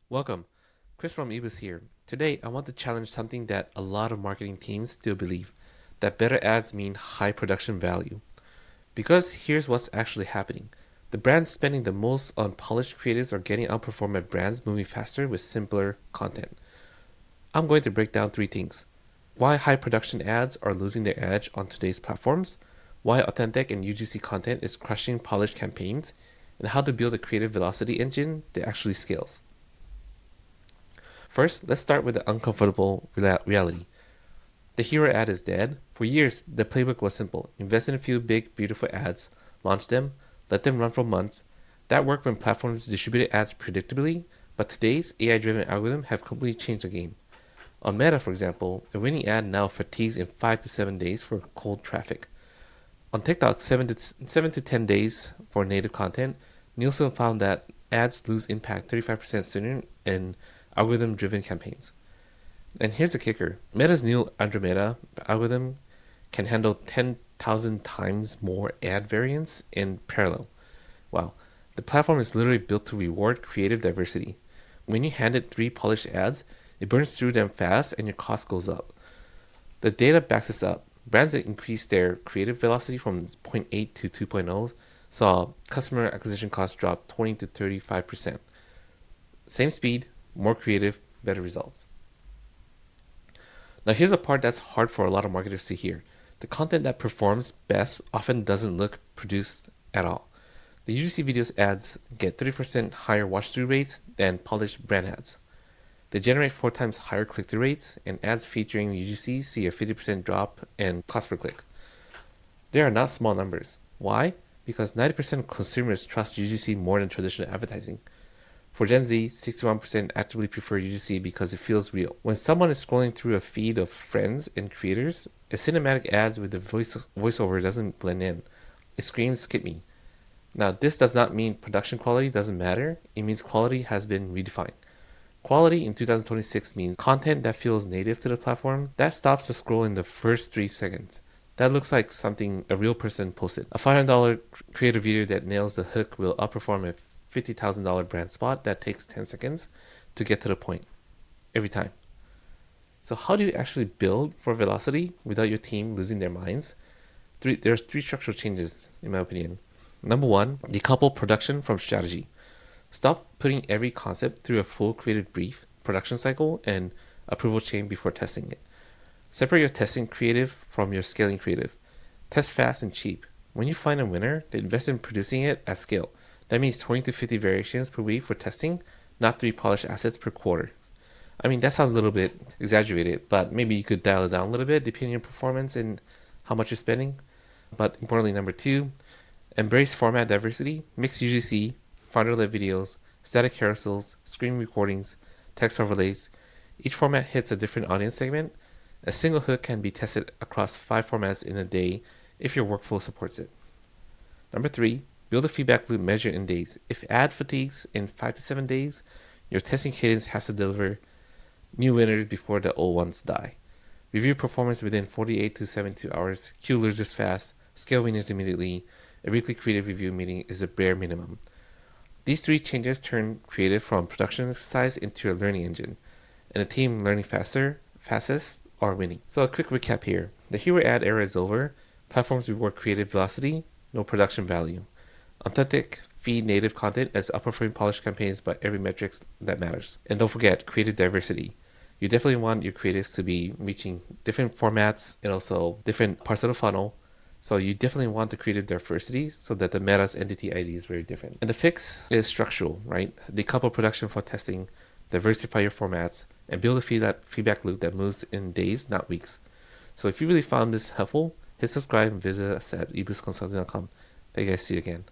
Welcome. Chris from eBoost here. Today, I want to challenge something that a lot of marketing teams still believe, that better ads mean high production value. Because here's what's actually happening. The brands spending the most on polished creatives are getting outperformed by brands moving faster with simpler content. I'm going to break down three things: why high production ads are losing their edge on today's platforms, why authentic and UGC content is crushing polished campaigns, and how to build a creative velocity engine that actually scales. First, let's start with the uncomfortable reality. The hero ad is dead. For years, the playbook was simple: invest in a few big, beautiful ads, launch them, let them run for months. That worked when platforms distributed ads predictably, but today's AI-driven algorithms have completely changed the game. On Meta, for example, a winning ad now fatigues in 5 to 7 days for cold traffic. On TikTok, 7 to 10 days for native content. Nielsen found that ads lose impact 35% sooner in algorithm-driven campaigns. And here's the kicker: Meta's new Andromeda algorithm can handle 10,000 times more ad variants in parallel. Wow, the platform is literally built to reward creative diversity. When you hand it three polished ads, it burns through them fast and your cost goes up. The data backs this up. Brands that increased their creative velocity from 0.8 to 2.0 saw customer acquisition costs drop 20 to 35%. Same speed, more creative, better results. Now here's a part that's hard for a lot of marketers to hear. The content that performs best often doesn't look produced at all. The UGC videos ads get 30% higher watch-through rates than polished brand ads. They generate 4 times higher click-through rates, and ads featuring UGC see a 50% drop in cost per click. They are not small numbers. Why? Because 90% of consumers trust UGC more than traditional advertising. For Gen Z, 61% actively prefer UGC because it feels real. When someone is scrolling through a feed of friends and creators, a cinematic ads with the voiceover doesn't blend in. It screams, "skip me." Now, this does not mean production quality doesn't matter. It means quality has been redefined. Quality in 2026 means content that feels native to the platform, that stops the scroll in the first 3 seconds. That looks like something a real person posted. A $500 creative video that nails the hook will outperform a $50,000 brand spot that takes 10 seconds to get to the point every time. So how do you actually build for velocity without your team losing their minds? There's three structural changes, in my opinion. Number one, decouple production from strategy. Stop putting every concept through a full creative brief, production cycle, and approval chain before testing it. Separate your testing creative from your scaling creative. Test fast and cheap. When you find a winner, then invest in producing it at scale. That means 20 to 50 variations per week for testing, not 3 polished assets per quarter. I mean, that sounds a little bit exaggerated, but maybe you could dial it down a little bit depending on your performance and how much you're spending. But importantly, number two, embrace format diversity. Mix UGC, founder-led videos, static carousels, screen recordings, text overlays. Each format hits a different audience segment. A single hook can be tested across 5 formats in a day if your workflow supports it. Number three, build a feedback loop measured in days. If ad fatigues in 5 to 7 days, your testing cadence has to deliver new winners before the old ones die. Review performance within 48 to 72 hours, queue losers fast, scale winners immediately. A weekly creative review meeting is a bare minimum. These three changes turn creative from production exercise into a learning engine, and a team learning fastest, are winning. So a quick recap here. The hero ad era is over. Platforms reward creative velocity, no production value. Authentic, feed native content as outperforming polished campaigns by every metric that matters. And don't forget, creative diversity. You definitely want your creatives to be reaching different formats and also different parts of the funnel. So you definitely want the creative diversity so that the meta's entity ID is very different. And the fix is structural, right? Decouple production for testing, diversify your formats, and build a feedback loop that moves in days, not weeks. So if you really found this helpful, hit subscribe and visit us at eboostconsulting.com. Thank you guys. See you again.